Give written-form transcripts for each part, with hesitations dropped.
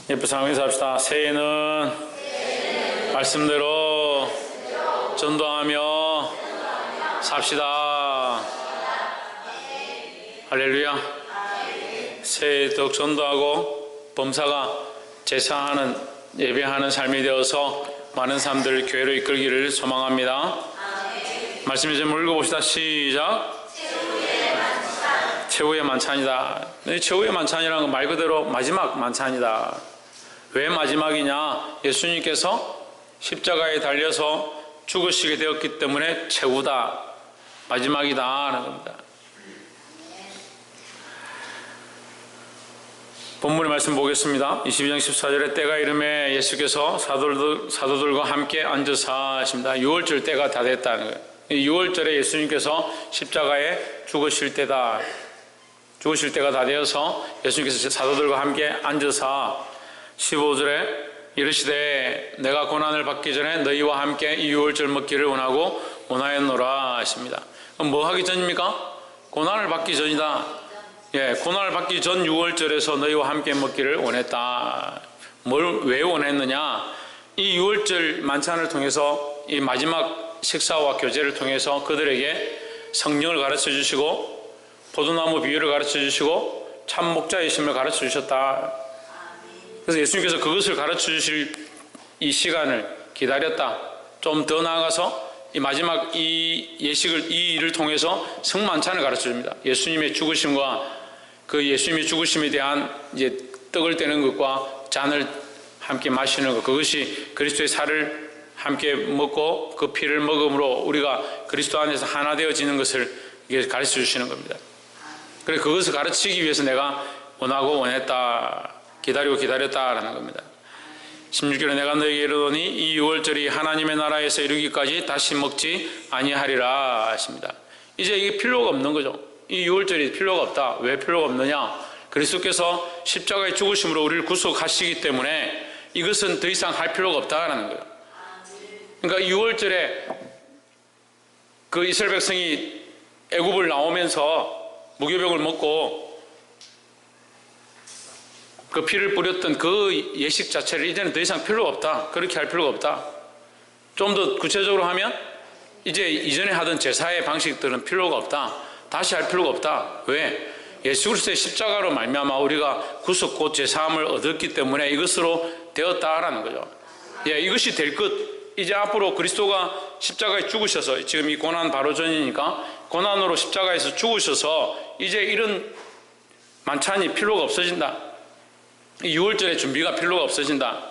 예쁜 상황에서 합시다. 새해에는 말씀대로 전도하며 삽시다. 할렐루야. 새해 더욱 전도하고 범사가 제사하는 예배하는 삶이 되어서 많은 사람들을 교회로 이끌기를 소망합니다. 말씀 좀 읽어봅시다. 시작. 최후의 만찬이다. 최후의 만찬이라는 건 말 그대로 마지막 만찬이다. 왜 마지막이냐? 예수님께서 십자가에 달려서 죽으시게 되었기 때문에 최후다, 마지막이다 하는 겁니다. 본문의 말씀 보겠습니다. 22장 14절에 때가 이름에 예수께서 사도들과 함께 앉으사 하십니다. 6월절 때가 다 됐다는 거예요. 6월절에 예수님께서 십자가에 죽으실 때다. 죽으실 때가 다 되어서 예수님께서 사도들과 함께 앉으사 15절에 이르시되 내가 고난을 받기 전에 너희와 함께 이 6월절 먹기를 원하였노라 하십니다. 그럼 뭐 하기 전입니까? 고난을 받기 전이다. 고난을 받기 전 6월절에서 너희와 함께 먹기를 원했다. 왜 원했느냐? 이 6월절 만찬을 통해서 이 마지막 식사와 교제를 통해서 그들에게 성령을 가르쳐 주시고 포도나무 비유를 가르쳐 주시고 참 목자이심을 가르쳐 주셨다. 그래서 예수님께서 그것을 가르쳐 주실 이 시간을 기다렸다. 좀 더 나아가서 이 마지막 이 예식을, 이 일을 통해서 성만찬을 가르쳐 줍니다. 예수님의 죽으심과 그 예수님의 죽으심에 대한 이제 떡을 떼는 것과 잔을 함께 마시는 것, 그것이 그리스도의 살을 함께 먹고 그 피를 먹음으로 우리가 그리스도 안에서 하나 되어지는 것을 이게 가르쳐 주시는 겁니다. 그래서 그것을 가르치기 위해서 내가 원하고 원했다, 기다리고 기다렸다라는 겁니다. 16절에 내가 너에게 이르노니 이 6월절이 하나님의 나라에서 이루기까지 다시 먹지 아니하리라 하십니다. 이제 이게 필요가 없는 거죠. 이 6월절이 필요가 없다. 왜 필요가 없느냐? 그리스도께서 십자가에 죽으심으로 우리를 구속하시기 때문에 이것은 더 이상 할 필요가 없다라는 거예요. 그러니까 6월절에 그 이스라엘 백성이 애굽을 나오면서 무교병을 먹고 그 피를 뿌렸던 그 예식 자체를 이제는 더 이상 필요가 없다. 그렇게 할 필요가 없다. 좀 더 구체적으로 하면 이제 이전에 하던 제사의 방식들은 필요가 없다. 다시 할 필요가 없다. 왜? 예수 그리스도의 십자가로 말미암아 우리가 구속 곧 제사함을 얻었기 때문에 이것으로 되었다라는 거죠. 이것이 될 것. 이제 앞으로 그리스도가 십자가에 죽으셔서, 지금 이 고난 바로 전이니까 고난으로 십자가에서 죽으셔서 이제 이런 만찬이 필요가 없어진다. 이 6월절의 준비가 필요가 없어진다.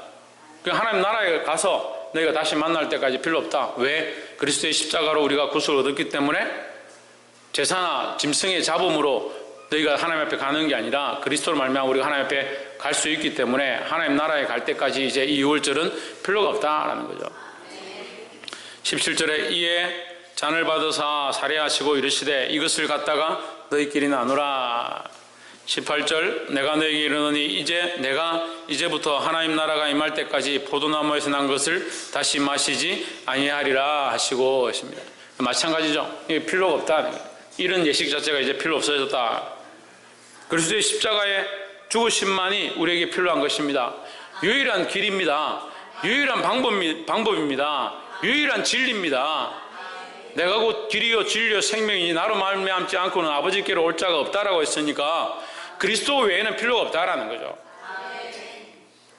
하나님 나라에 가서 너희가 다시 만날 때까지 필요 없다. 왜? 그리스도의 십자가로 우리가 구속을 얻었기 때문에 제사나 짐승의 잡음으로 너희가 하나님 앞에 가는 게 아니라 그리스도로 말미암아 우리가 하나님 앞에 갈 수 있기 때문에 하나님 나라에 갈 때까지 이제 이 6월절은 필요가 없다라는 거죠. 17절에 이에 잔을 받으사 살해하시고 이르시되 이것을 갖다가 너희끼리 나누라. 18절 내가 너희에게 이르노니 이제 내가 이제부터 하나님 나라가 임할 때까지 포도나무에서 난 것을 다시 마시지 아니하리라 하시고 하십니다. 마찬가지죠. 이게 필요가 없다. 이런 예식 자체가 이제 필요 없어졌다. 그리스도의 십자가의 죽으심만이 우리에게 필요한 것입니다. 유일한 길입니다. 유일한 방법입니다. 유일한 진리입니다. 내가 곧 길이요 진리요 생명이니 나로 말미암지 않고는 아버지께로 올 자가 없다라고 했으니까 그리스도 외에는 필요가 없다라는 거죠.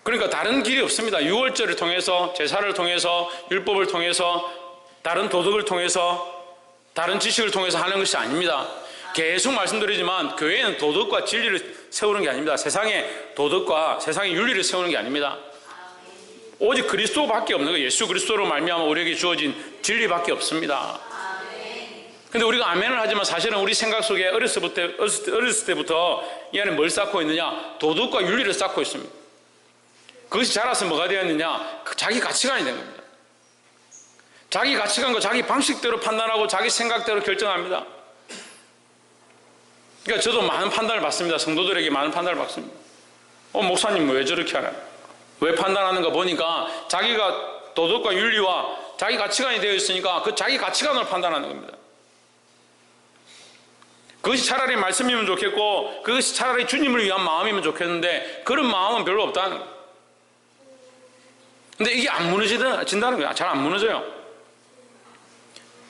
그러니까 다른 길이 없습니다. 6월절을 통해서, 제사를 통해서, 율법을 통해서, 다른 도덕을 통해서, 다른 지식을 통해서 하는 것이 아닙니다. 계속 말씀드리지만 교회는 도덕과 진리를 세우는 게 아닙니다. 세상의 도덕과 세상의 윤리를 세우는 게 아닙니다. 오직 그리스도밖에 없는 거예요. 예수 그리스도로 말미암아 우리에게 주어진 진리밖에 없습니다. 근데 우리가 아멘을 하지만 사실은 우리 생각 속에 어렸을 때부터 이 안에 뭘 쌓고 있느냐? 도덕과 윤리를 쌓고 있습니다. 그것이 자라서 뭐가 되었느냐? 자기 가치관이 된 겁니다. 자기 가치관과 자기 방식대로 판단하고 자기 생각대로 결정합니다. 그러니까 저도 많은 판단을 받습니다. 성도들에게 많은 판단을 받습니다. 목사님 왜 저렇게 하나요? 왜 판단하는가 보니까 자기가 도덕과 윤리와 자기 가치관이 되어 있으니까 그 자기 가치관으로 판단하는 겁니다. 그것이 차라리 말씀이면 좋겠고 그것이 차라리 주님을 위한 마음이면 좋겠는데 그런 마음은 별로 없다는 거예요. 근데 이게 안 무너진다는 거야. 잘 안 무너져요.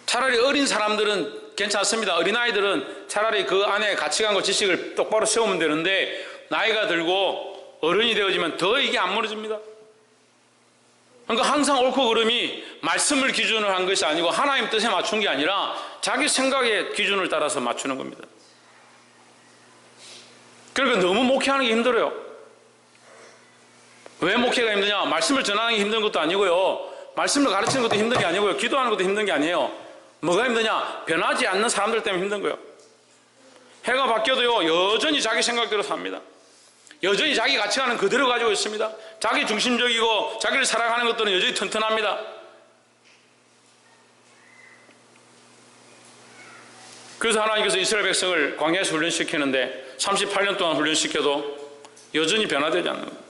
차라리 어린 사람들은 괜찮습니다. 어린아이들은 차라리 그 안에 가치관과 지식을 똑바로 세우면 되는데 나이가 들고 어른이 되어지면 더 이게 안 무너집니다. 그러니까 항상 옳고 그름이 말씀을 기준으로 한 것이 아니고 하나님 뜻에 맞춘 게 아니라 자기 생각의 기준을 따라서 맞추는 겁니다. 그러니까 너무 목회하는 게 힘들어요. 왜 목회가 힘드냐? 말씀을 전하는 게 힘든 것도 아니고요. 말씀을 가르치는 것도 힘든 게 아니고요. 기도하는 것도 힘든 게 아니에요. 뭐가 힘드냐? 변하지 않는 사람들 때문에 힘든 거예요. 해가 바뀌어도요, 여전히 자기 생각대로 삽니다. 여전히 자기 가치관은 그대로 가지고 있습니다. 자기 중심적이고 자기를 사랑하는 것들은 여전히 튼튼합니다. 그래서 하나님께서 이스라엘 백성을 광야에서 훈련시키는데 38년 동안 훈련시켜도 여전히 변화되지 않는 거예요.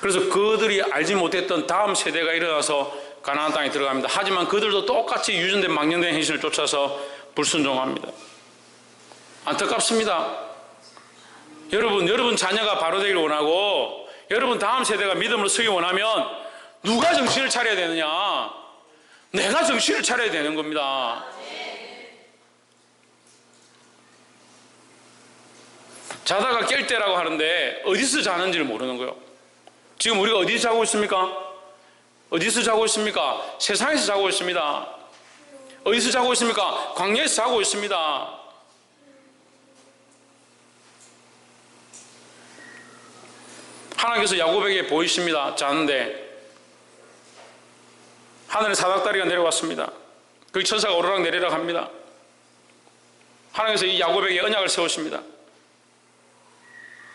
그래서 그들이 알지 못했던 다음 세대가 일어나서 가나안 땅에 들어갑니다. 하지만 그들도 똑같이 유전된 망령된 행실을 쫓아서 불순종합니다. 안타깝습니다. 여러분 자녀가 바로 되기를 원하고 여러분 다음 세대가 믿음으로 서기 원하면 누가 정신을 차려야 되느냐? 내가 정신을 차려야 되는 겁니다. 자다가 깰 때라고 하는데 어디서 자는지를 모르는 거예요. 지금 우리가 어디서 자고 있습니까? 어디서 자고 있습니까? 세상에서 자고 있습니다. 어디서 자고 있습니까? 광야에서 자고 있습니다. 하나님께서 야곱에게 보이십니다. 자는데 하늘에 사닥다리가 내려왔습니다. 그 천사가 오르락 내리락 합니다. 하나님께서 이 야곱에게 언약을 세우십니다.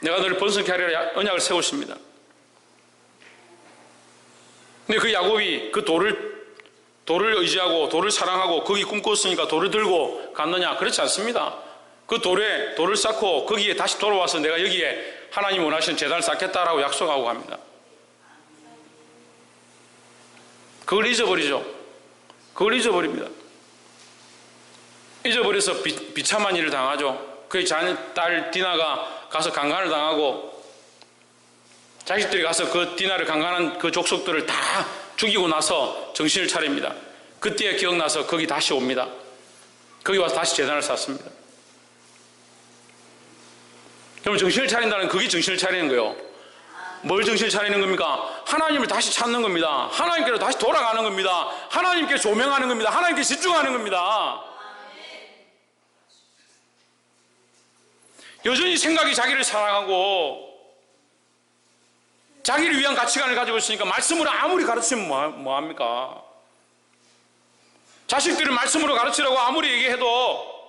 내가 너를 번성케 하리라 언약을 세우십니다. 근데 그 야곱이 그 돌을 의지하고 돌을 사랑하고 거기 꿈꿨으니까 돌을 들고 갔느냐? 그렇지 않습니다. 그 돌을 쌓고 거기에 다시 돌아와서 내가 여기에 하나님 원하시는 제단을 쌓겠다라고 약속하고 갑니다. 그걸 잊어버리죠. 그걸 잊어버립니다. 잊어버려서 비참한 일을 당하죠. 그의 딸 디나가 가서 강간을 당하고 자식들이 가서 그 디나를 강간한 그 족속들을 다 죽이고 나서 정신을 차립니다. 그때 기억나서 거기 다시 옵니다. 거기 와서 다시 제단을 쌓습니다. 그럼 정신을 차린다는 그게 정신을 차리는 거예요. 뭘 정신을 차리는 겁니까? 하나님을 다시 찾는 겁니다. 하나님께로 다시 돌아가는 겁니다. 하나님께 조명하는 겁니다. 하나님께 집중하는 겁니다. 여전히 생각이 자기를 사랑하고 자기를 위한 가치관을 가지고 있으니까 말씀으로 아무리 가르치면 뭐합니까? 자식들을 말씀으로 가르치라고 아무리 얘기해도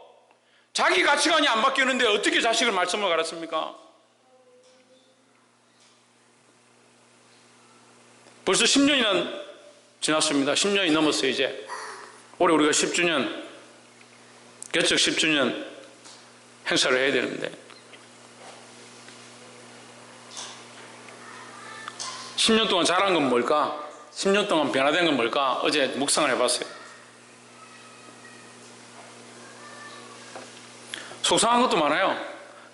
자기 가치관이 안 바뀌는데 어떻게 자식을 말씀으로 가르칩니까? 벌써 10년이나 지났습니다. 10년이 넘었어요. 이제 올해 우리가 10주년 개척 10주년 행사를 해야 되는데 10년 동안 자란 건 뭘까? 10년 동안 변화된 건 뭘까? 어제 묵상을 해봤어요. 속상한 것도 많아요.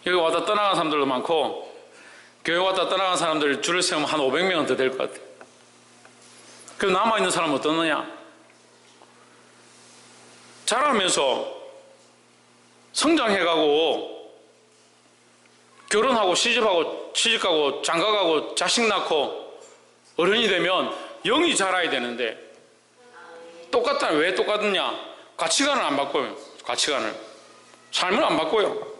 여기 왔다 떠나간 사람들도 많고 교회 왔다 떠나간 사람들 줄을 세우면 한 500명은 더 될 것 같아요. 그럼 남아있는 사람은 어떠느냐? 자라면서 성장해가고 결혼하고 시집하고 취직하고 장가가고 자식 낳고 어른이 되면 영이 자라야 되는데 똑같다. 왜 똑같느냐? 가치관을 안 바꿔요. 가치관을. 삶을 안 바꿔요.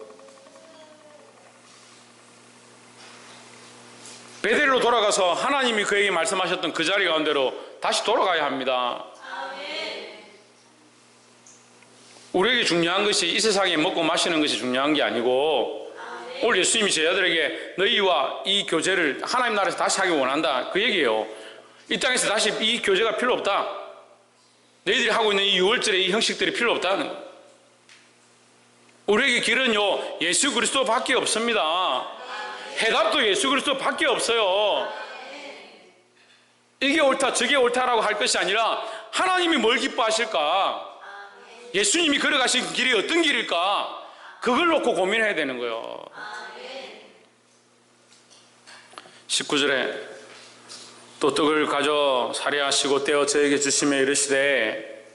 베델로 돌아가서 하나님이 그에게 말씀하셨던 그 자리 가운데로 다시 돌아가야 합니다. 우리에게 중요한 것이 이 세상에 먹고 마시는 것이 중요한 게 아니고 오늘 예수님이 제자들에게 너희와 이 교제를 하나님 나라에서 다시 하기 원한다 그 얘기예요. 이 땅에서 다시 이 교제가 필요 없다. 너희들이 하고 있는 이 6월절의 이 형식들이 필요 없다는 거예요. 우리에게 길은요 예수 그리스도 밖에 없습니다. 해답도 예수 그리스도 밖에 없어요. 이게 옳다 저게 옳다라고 할 것이 아니라 하나님이 뭘 기뻐하실까? 예수님이 걸어가신 길이 어떤 길일까? 그걸 놓고 고민해야 되는 거예요. 19절에 또 떡을 가져 살해하시고 떼어 저에게 주시며 이르시되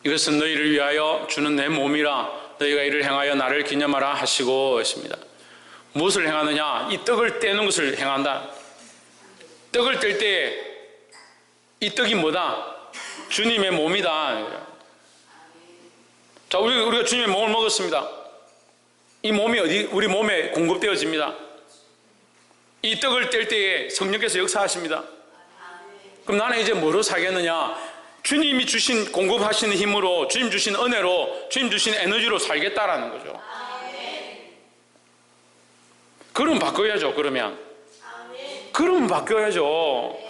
이것은 너희를 위하여 주는 내 몸이라 너희가 이를 행하여 나를 기념하라 하시고 있습니다. 무엇을 행하느냐? 이 떡을 떼는 것을 행한다. 떡을 뗄 때 이 떡이 뭐다? 주님의 몸이다. 자, 우리가 주님의 몸을 먹었습니다. 이 몸이 우리 몸에 공급되어집니다. 이 떡을 뗄 때에 성령께서 역사하십니다. 그럼 나는 이제 뭐로 살겠느냐? 주님이 주신 공급하시는 힘으로, 주님 주신 은혜로, 주님 주신 에너지로 살겠다라는 거죠. 그럼 바꿔야죠. 그러면 바뀌어야죠.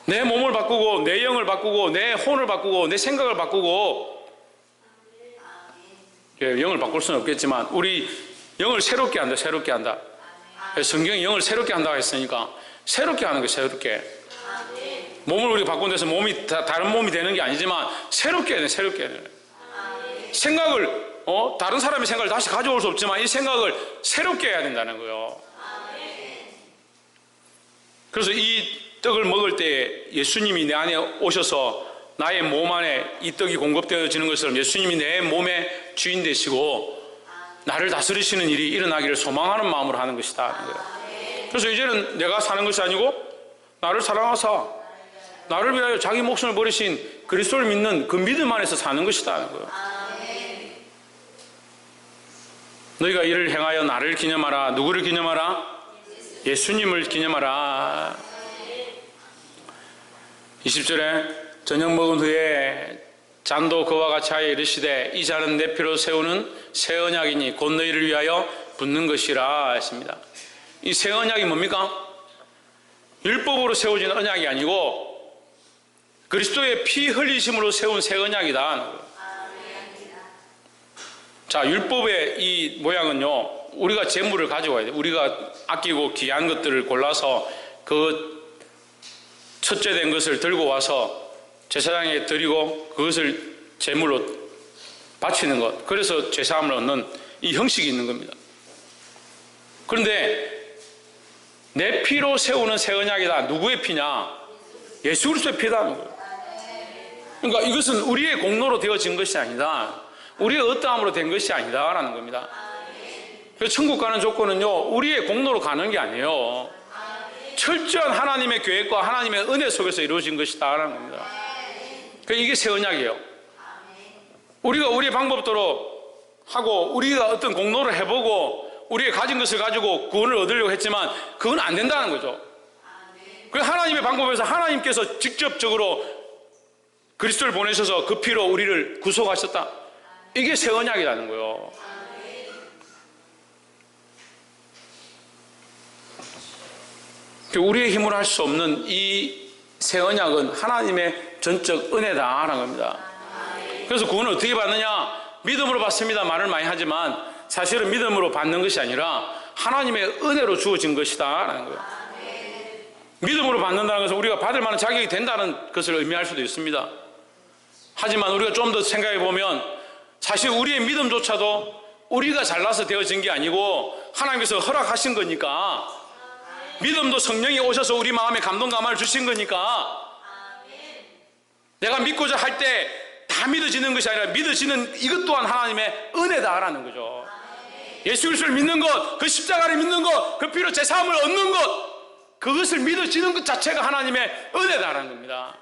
내 몸을 바꾸고 내 영을 바꾸고 내 혼을 바꾸고 내 생각을 바꾸고, 영을 바꿀 수는 없겠지만 우리 영을 새롭게 한다. 새롭게 한다. 성경이 영을 새롭게 한다고 했으니까 새롭게 하는 거예요. 새롭게. 몸을 우리가 바꾼 데서 몸이 다른 몸이 되는 게 아니지만 새롭게 해야 돼. 새롭게 해야 돼. 생각을 다른 사람의 생각을 다시 가져올 수 없지만 이 생각을 새롭게 해야 된다는 거예요. 그래서 이 떡을 먹을 때 예수님이 내 안에 오셔서 나의 몸 안에 이 떡이 공급되어지는 것처럼 예수님이 내 몸의 주인 되시고 나를 다스리시는 일이 일어나기를 소망하는 마음으로 하는 것이다. 그래서 이제는 내가 사는 것이 아니고 나를 사랑하사 나를 위하여 자기 목숨을 버리신 그리스도를 믿는 그 믿음 안에서 사는 것이다. 너희가 이를 행하여 나를 기념하라. 누구를 기념하라? 예수님을 기념하라. 20절에 저녁 먹은 후에 잔도 그와 같이 하여 이르시되 이 잔은 내 피로 세우는 새 언약이니 곧 너희를 위하여 붓는 것이라 했습니다. 이 새 언약이 뭡니까? 율법으로 세워진 언약이 아니고 그리스도의 피 흘리심으로 세운 새 언약이다. 자, 율법의 이 모양은요, 우리가 재물을 가져와야 돼요. 우리가 아끼고 귀한 것들을 골라서 그 첫째 된 것을 들고 와서 제사장에게 드리고 그것을 제물로 바치는 것. 그래서 제사함을 얻는 이 형식이 있는 겁니다. 그런데 내 피로 세우는 새 언약이다. 누구의 피냐? 예수 그리스도의 피다. 그러니까 이것은 우리의 공로로 되어진 것이 아니다. 우리의 어떠함으로 된 것이 아니다라는 겁니다. 그래서 천국 가는 조건은요, 우리의 공로로 가는 게 아니에요. 철저한 하나님의 계획과 하나님의 은혜 속에서 이루어진 것이다라는 겁니다. 이게 새 언약이에요. 우리가 우리의 방법대로 하고 우리가 어떤 공로를 해보고 우리의 가진 것을 가지고 구원을 얻으려고 했지만 그건 안 된다는 거죠. 그 하나님의 방법에서 하나님께서 직접적으로 그리스도를 보내셔서 그 피로 우리를 구속하셨다. 이게 새 언약이라는 거예요. 우리의 힘으로 할 수 없는 이 새 언약은 하나님의 전적 은혜다라는 겁니다. 그래서 구원을 어떻게 받느냐? 믿음으로 받습니다. 말을 많이 하지만 사실은 믿음으로 받는 것이 아니라 하나님의 은혜로 주어진 것이다라는 거예요. 믿음으로 받는다는 것은 우리가 받을 만한 자격이 된다는 것을 의미할 수도 있습니다. 하지만 우리가 좀 더 생각해 보면 사실 우리의 믿음조차도 우리가 잘나서 되어진 게 아니고 하나님께서 허락하신 거니까, 믿음도 성령이 오셔서 우리 마음에 감동 감화를 주신 거니까, 내가 믿고자 할 때 다 믿어지는 것이 아니라 믿어지는 이것 또한 하나님의 은혜다라는 거죠. 예수 그리스도를 믿는 것, 그 십자가를 믿는 것, 그 피로 제사함을 얻는 것, 그것을 믿어지는 것 자체가 하나님의 은혜다라는 겁니다.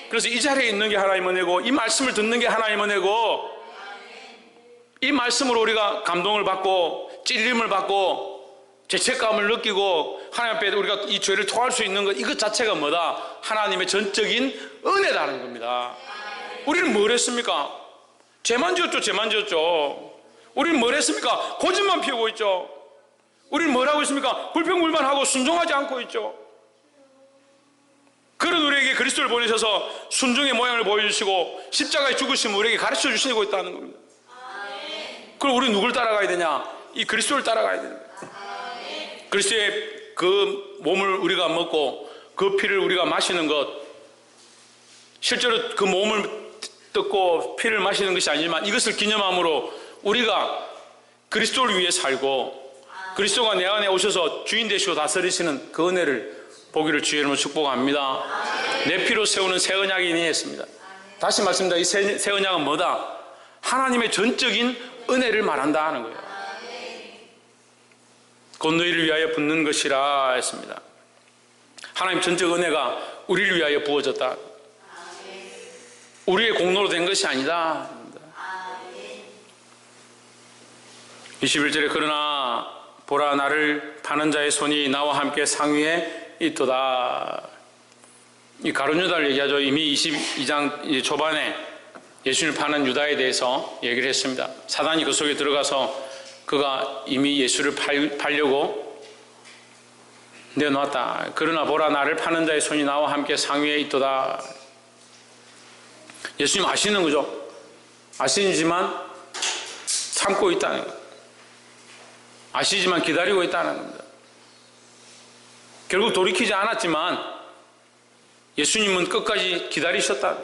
그래서 이 자리에 있는 게 하나님 은혜고, 이 말씀을 듣는 게 하나님 은혜고, 이 말씀으로 우리가 감동을 받고 찔림을 받고 죄책감을 느끼고 하나님 앞에 우리가 이 죄를 토할 수 있는 것, 이것 자체가 뭐다? 하나님의 전적인 은혜라는 겁니다. 우리는 뭘 했습니까? 죄만 지었죠. 우리는 뭘 했습니까? 고집만 피우고 있죠. 우리는 뭘 하고 있습니까? 불평불만하고 순종하지 않고 있죠. 그런 우리에게 그리스도를 보내셔서 순종의 모양을 보여주시고 십자가에 죽으심을 우리에게 가르쳐 주시고 있다는 겁니다. 그럼 우리 누굴 따라가야 되냐? 이 그리스도를 따라가야 됩니다. 그리스도의 그 몸을 우리가 먹고 그 피를 우리가 마시는 것, 실제로 그 몸을 뜯고 피를 마시는 것이 아니지만 이것을 기념함으로 우리가 그리스도를 위해 살고 그리스도가 내 안에 오셔서 주인 되시고 다스리시는 그 은혜를 보기를 주의 이름으로 축복합니다. 내 피로 세우는 새 언약이니 했습니다. 다시 말씀드립니다. 이 새 언약은 뭐다? 하나님의 전적인 은혜를 말한다 하는 거예요. 곧 너희를 위하여 붓는 것이라 했습니다. 하나님 전적 은혜가 우리를 위하여 부어졌다. 우리의 공로로 된 것이 아니다. 21절에 그러나 보라 나를 파는 자의 손이 나와 함께 상위에 있도다. 이 가룟 유다를 얘기하죠. 이미 22장 초반에 예수님을 파는 유다에 대해서 얘기를 했습니다. 사단이 그 속에 들어가서 그가 이미 예수를 팔려고 내놓았다. 그러나 보라 나를 파는 자의 손이 나와 함께 상위에 있도다. 예수님 아시는 거죠. 아시지만 참고 있다는 거예요. 아시지만 기다리고 있다는 겁니다. 결국 돌이키지 않았지만 예수님은 끝까지 기다리셨다.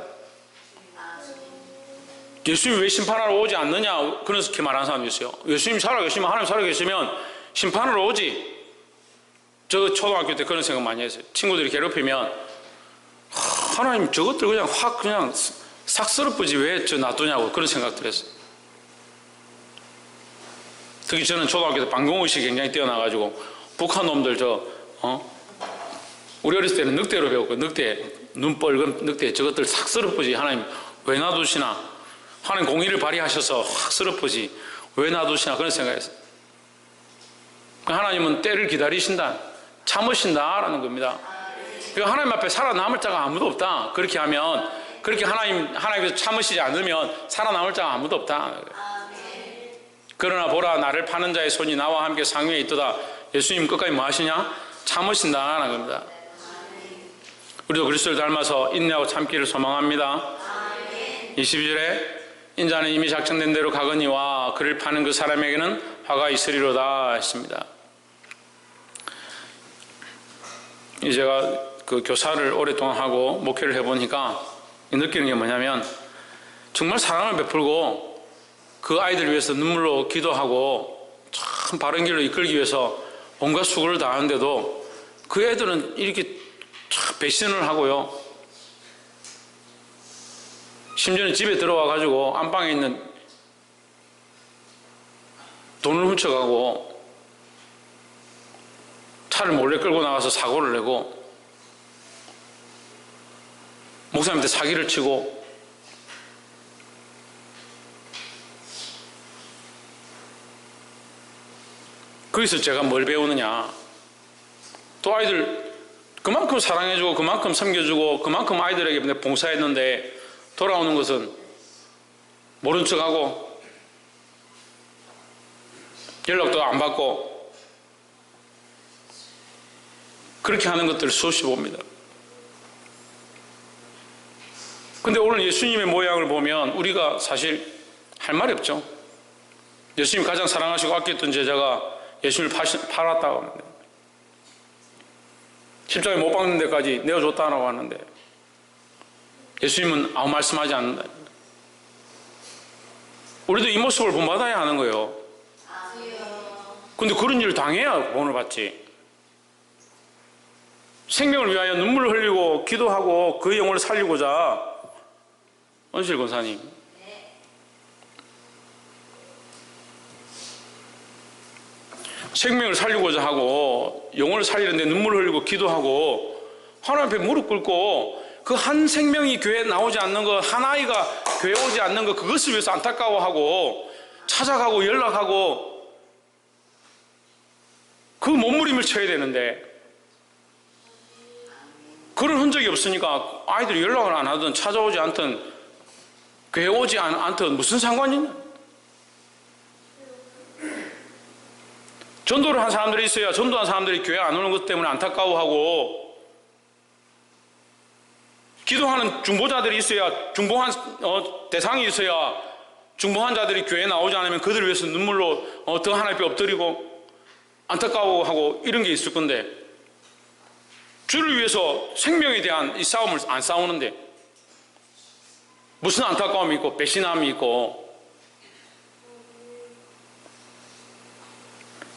예수님이 왜 심판하러 오지 않느냐 그렇게 말하는 사람이 있어요. 예수님 살아계시면, 하나님 살아계시면 심판하러 오지. 저 초등학교 때 그런 생각 많이 했어요. 친구들이 괴롭히면 하나님 저것들 그냥 확 그냥 싹 썰어버지 왜 저 놔두냐고 그런 생각들 했어요. 특히 저는 초등학교 때 방공의식이 굉장히 뛰어나가지고 북한 놈들 우리 어렸을 때는 늑대로 배웠고 늑대, 눈 뻘건 늑대 저것들 싹 썰어버지 하나님 왜 놔두시나. 하나님 공의를 발휘하셔서 확 썰어버지 왜 놔두시나 그런 생각했어요. 하나님은 때를 기다리신다. 참으신다라는 겁니다. 그러니까 하나님 앞에 살아남을 자가 아무도 없다. 그렇게 하면 그렇게 하나님께서 참으시지 않으면 살아남을 자가 아무도 없다. 그러나 보라 나를 파는 자의 손이 나와 함께 상위에 있도다. 예수님 끝까지 뭐 하시냐? 참으신다는 겁니다. 우리도 그리스도를 닮아서 인내하고 참기를 소망합니다. 22절에 인자는 이미 작정된 대로 가거니와 그를 파는 그 사람에게는 화가 있으리로다 했습니다. 제가 그 교사를 오랫동안 하고 목회를 해보니까 느끼는 게 뭐냐면 정말 사랑을 베풀고 그 아이들을 위해서 눈물로 기도하고 참 바른 길로 이끌기 위해서 온갖 수고를 다하는데도 그 애들은 이렇게 참 배신을 하고요. 심지어는 집에 들어와 가지고 안방에 있는 돈을 훔쳐가고 차를 몰래 끌고 나가서 사고를 내고 목사님한테 사기를 치고 거기서 제가 뭘 배우느냐. 또 아이들 그만큼 사랑해주고 그만큼 섬겨주고 그만큼 아이들에게 봉사했는데 돌아오는 것은 모른 척하고 연락도 안 받고 그렇게 하는 것들을 수없이 봅니다. 근데 오늘 예수님의 모양을 보면 우리가 사실 할 말이 없죠. 예수님 가장 사랑하시고 아꼈던 제자가 예수님을 팔았다고 합니다. 십자가에 못 박는 데까지 내어줬다라고 하는데 예수님은 아무 말씀하지 않는다. 우리도 이 모습을 본받아야 하는 거예요. 근데 그런 일을 당해야 본을 받지. 생명을 위하여 눈물을 흘리고 기도하고 그 영혼을 살리고자. 언실 권사님, 생명을 살리고자 하고 영혼을 살리는데 눈물을 흘리고 기도하고 하나님 앞에 무릎 꿇고 그 한 생명이 교회에 나오지 않는 것, 한 아이가 교회에 오지 않는 것, 그것을 위해서 안타까워하고 찾아가고 연락하고 그 몸부림을 쳐야 되는데 그런 흔적이 없으니까 아이들이 연락을 안 하든 찾아오지 않든 교회에 오지 않든 무슨 상관이냐. 전도를 한 사람들이 있어야 전도한 사람들이 교회 안 오는 것 때문에 안타까워하고 기도하는 중보자들이 있어야 중보한 대상이 있어야 중보한 자들이 교회에 나오지 않으면 그들을 위해서 눈물로 더 하나님 앞에 엎드리고 안타까워하고 이런 게 있을 건데 주를 위해서 생명에 대한 이 싸움을 안 싸우는데 무슨 안타까움이 있고 배신함이 있고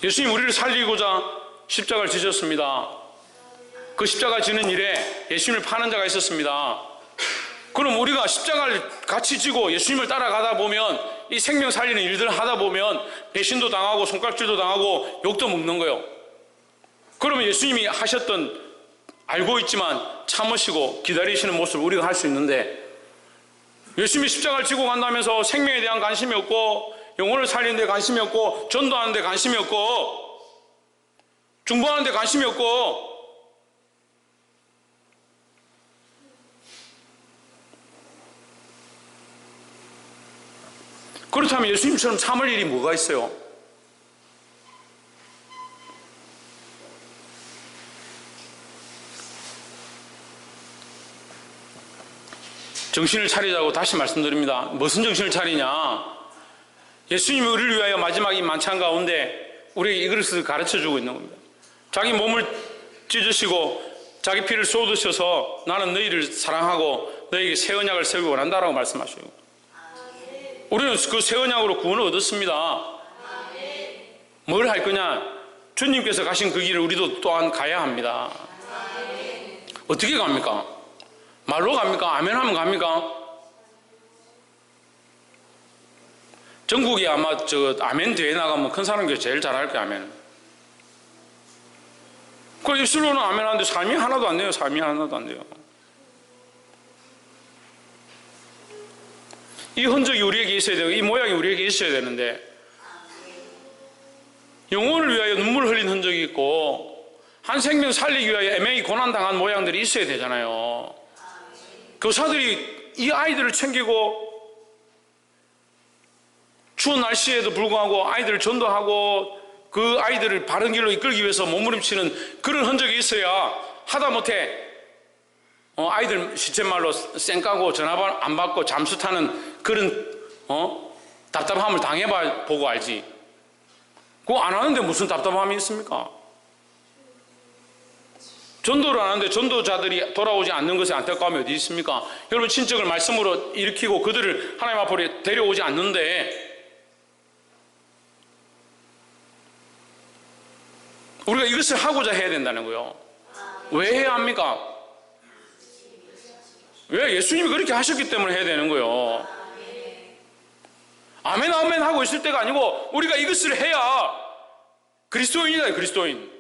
예수님 우리를 살리고자 십자가를 지셨습니다. 그 십자가 지는 일에 예수님을 파는 자가 있었습니다. 그럼 우리가 십자가를 같이 지고 예수님을 따라가다 보면 이 생명 살리는 일들을 하다 보면 배신도 당하고 손가락질도 당하고 욕도 먹는 거예요. 그러면 예수님이 하셨던 알고 있지만 참으시고 기다리시는 모습을 우리가 할 수 있는데, 예수님이 십자가를 지고 간다면서 생명에 대한 관심이 없고 영혼을 살리는 데 관심이 없고 전도하는 데 관심이 없고 중보하는 데 관심이 없고, 그렇다면 예수님처럼 참을 일이 뭐가 있어요? 정신을 차리자고 다시 말씀드립니다. 무슨 정신을 차리냐? 예수님이 우리를 위하여 마지막 이 만찬 가운데 우리에게 이것을 가르쳐주고 있는 겁니다. 자기 몸을 찢으시고 자기 피를 쏟으셔서 나는 너희를 사랑하고 너희에게 새 언약을 세우기 원한다라고 말씀하시고, 우리는 그 새 언약으로 구원을 얻었습니다. 뭘 할 거냐? 주님께서 가신 그 길을 우리도 또한 가야 합니다. 어떻게 갑니까? 말로 갑니까? 아멘 하면 갑니까? 전국이 아마 아멘 대회 나가면 큰 사람 중에 제일 잘할 거야, 아멘. 그 입술로는 아멘 하는데 삶이 하나도 안 돼요. 삶이 하나도 안 돼요. 이 흔적이 우리에게 있어야 되고 이 모양이 우리에게 있어야 되는데, 영혼을 위하여 눈물 흘린 흔적이 있고 한 생명 살리기 위하여 애매히 고난당한 모양들이 있어야 되잖아요. 교사들이 이 아이들을 챙기고 추운 날씨에도 불구하고 아이들을 전도하고 그 아이들을 바른 길로 이끌기 위해서 몸부림치는 그런 흔적이 있어야, 하다못해 아이들 시쳇말로 쌩 까고 전화 안 받고 잠수 타는 그런 답답함을 당해봐 보고 알지. 그거 안 하는데 무슨 답답함이 있습니까? 전도를 안 하는데 전도자들이 돌아오지 않는 것에 안타까움이 어디 있습니까? 여러분, 친척을 말씀으로 일으키고 그들을 하나님 앞으로 데려오지 않는데 우리가 이것을 하고자 해야 된다는 거예요. 왜 해야 합니까? 왜? 예수님이 그렇게 하셨기 때문에 해야 되는 거예요. 아멘 아멘 하고 있을 때가 아니고 우리가 이것을 해야 그리스도인이다. 그리스도인.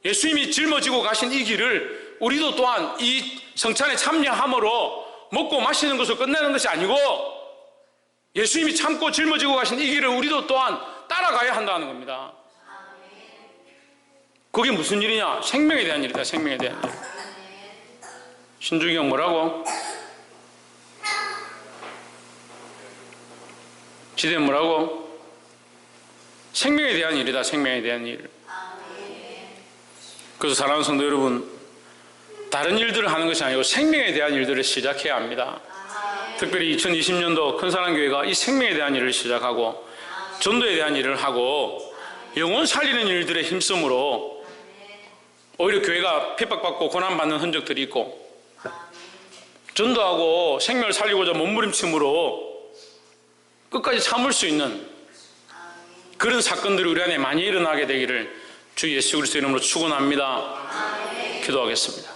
예수님이 짊어지고 가신 이 길을 우리도 또한 이 성찬에 참여함으로 먹고 마시는 것을 끝내는 것이 아니고, 예수님이 참고 짊어지고 가신 이 길을 우리도 또한 따라가야 한다는 겁니다. 그게 무슨 일이냐? 생명에 대한 일이다. 생명에 대한 일. 신중이 형 뭐라고? 지대 뭐라고? 생명에 대한 일이다. 생명에 대한 일. 그래서 사랑하는 성도 여러분, 다른 일들을 하는 것이 아니고 생명에 대한 일들을 시작해야 합니다. 특별히 2020년도 큰사랑교회가 이 생명에 대한 일을 시작하고 전도에 대한 일을 하고 영혼 살리는 일들에 힘쓰므로 오히려 교회가 핍박받고 고난받는 흔적들이 있고, 전도하고 생명을 살리고자 몸부림침으로 끝까지 참을 수 있는 그런 사건들이 우리 안에 많이 일어나게 되기를 주 예수 그리스도 이름으로 축원합니다. 기도하겠습니다.